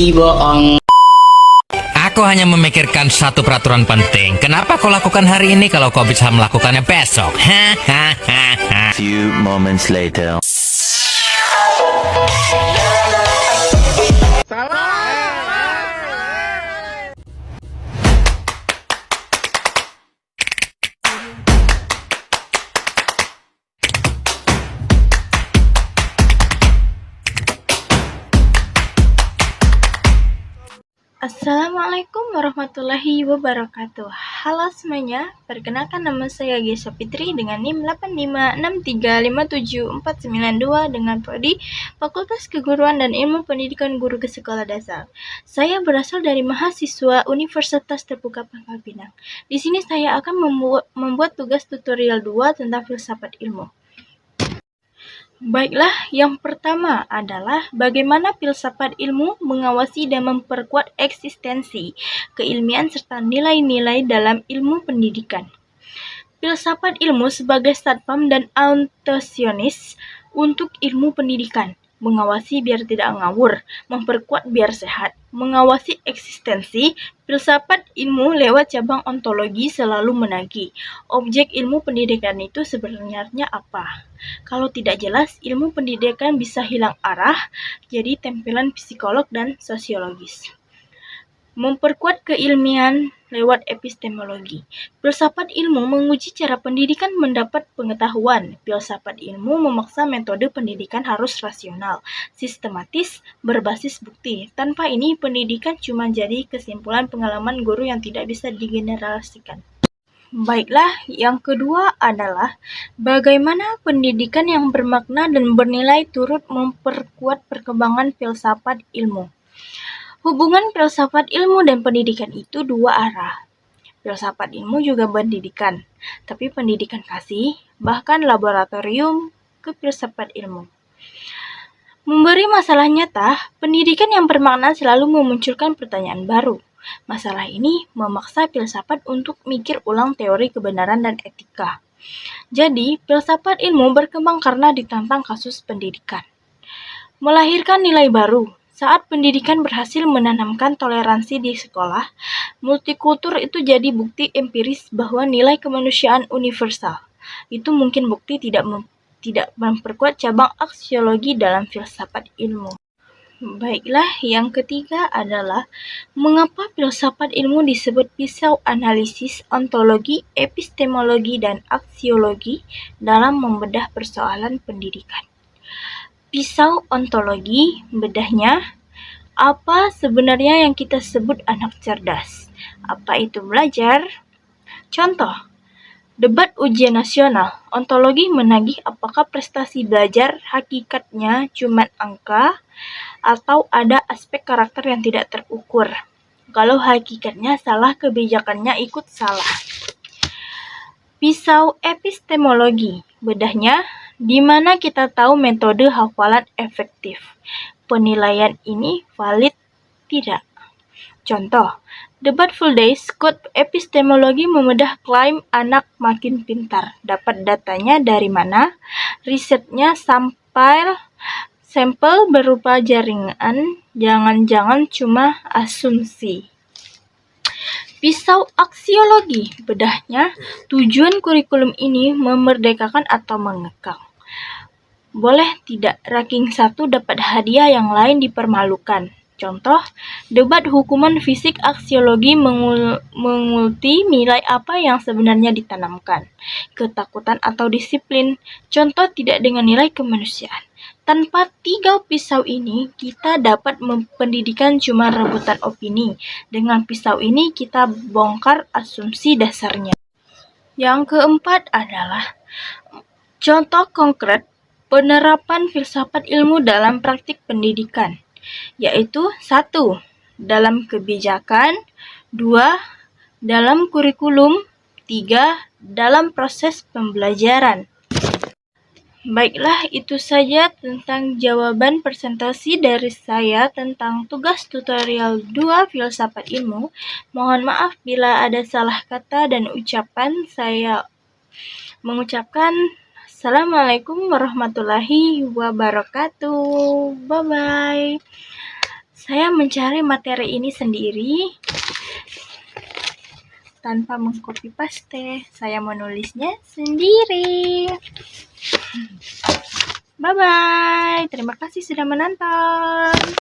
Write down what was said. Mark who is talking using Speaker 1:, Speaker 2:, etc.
Speaker 1: bohong.
Speaker 2: Aku hanya memikirkan satu peraturan penting. Kenapa kau lakukan hari ini kalau kau bisa melakukannya besok?
Speaker 3: Few moments later.
Speaker 4: Assalamualaikum warahmatullahi wabarakatuh. Halo semuanya, perkenalkan nama saya Gesa Fitri dengan NIM 85635749 dengan prodi Fakultas Keguruan dan Ilmu Pendidikan Guru ke Sekolah Dasar. Saya berasal dari mahasiswa Universitas Terbuka Pangkal Pinang. Di sini saya akan membuat tugas tutorial 2 tentang filsafat ilmu. Baiklah, yang pertama adalah bagaimana filsafat ilmu mengawasi dan memperkuat eksistensi, keilmian serta nilai-nilai dalam ilmu pendidikan. Filsafat ilmu sebagai satpam dan antagonis untuk ilmu pendidikan, mengawasi biar tidak ngawur, memperkuat biar sehat, mengawasi eksistensi. Filsafat ilmu lewat cabang ontologi selalu menagih, objek ilmu pendidikan itu sebenarnya apa? Kalau tidak jelas, ilmu pendidikan bisa hilang arah, jadi tempelan psikolog dan sosiologis. Memperkuat keilmian lewat epistemologi. Filsafat ilmu menguji cara pendidikan mendapat pengetahuan. Filsafat ilmu memaksa metode pendidikan harus rasional, sistematis, berbasis bukti. Tanpa ini, pendidikan cuma jadi kesimpulan pengalaman guru yang tidak bisa digeneralisasikan. Baiklah, yang kedua adalah bagaimana pendidikan yang bermakna dan bernilai turut memperkuat perkembangan filsafat ilmu. Hubungan filsafat ilmu dan pendidikan itu dua arah. Filsafat ilmu juga pendidikan, tapi pendidikan kasih, bahkan laboratorium ke filsafat ilmu. Memberi masalah nyata, pendidikan yang bermakna selalu memunculkan pertanyaan baru. Masalah ini memaksa filsafat untuk mikir ulang teori kebenaran dan etika. Jadi, filsafat ilmu berkembang karena ditantang kasus pendidikan. Melahirkan nilai baru. Saat pendidikan berhasil menanamkan toleransi di sekolah, multikultur itu jadi bukti empiris bahwa nilai kemanusiaan universal. Itu mungkin bukti tidak memperkuat cabang aksiologi dalam filsafat ilmu. Baiklah, yang ketiga adalah mengapa filsafat ilmu disebut pisau analisis, ontologi, epistemologi, dan aksiologi dalam membedah persoalan pendidikan. Pisau ontologi, bedahnya, apa sebenarnya yang kita sebut anak cerdas? Apa itu belajar? Contoh, debat ujian nasional. Ontologi menagih apakah prestasi belajar hakikatnya cuma angka atau ada aspek karakter yang tidak terukur. Kalau hakikatnya salah, kebijakannya ikut salah. Pisau epistemologi, bedahnya, di mana kita tahu metode hafalan efektif. Penilaian ini valid tidak. Contoh, debat full day, Scott epistemologi membedah klaim anak makin pintar. Dapat datanya dari mana? Risetnya sampel berupa jaringan, jangan-jangan cuma asumsi. Pisau aksiologi, bedahnya, tujuan kurikulum ini memerdekakan atau mengekang. Boleh tidak ranking 1 dapat hadiah yang lain dipermalukan. Contoh, debat hukuman fisik aksiologi mengulti nilai apa yang sebenarnya ditanamkan, ketakutan atau disiplin. Contoh tidak dengan nilai kemanusiaan. Tanpa 3 pisau ini, kita dapat pendidikan cuma rebutan opini. Dengan pisau ini, kita bongkar asumsi dasarnya. Yang keempat adalah contoh konkret penerapan filsafat ilmu dalam praktik pendidikan, yaitu 1. Dalam kebijakan, 2. Dalam kurikulum, 3. Dalam proses pembelajaran. Baiklah, itu saja tentang jawaban presentasi dari saya tentang tugas tutorial 2 filsafat ilmu. Mohon maaf bila ada salah kata dan ucapan. Saya mengucapkan Assalamualaikum warahmatullahi wabarakatuh. Bye-bye. Saya mencari materi ini sendiri tanpa mengcopy paste. Saya menulisnya sendiri. Bye bye. Terima kasih sudah menonton.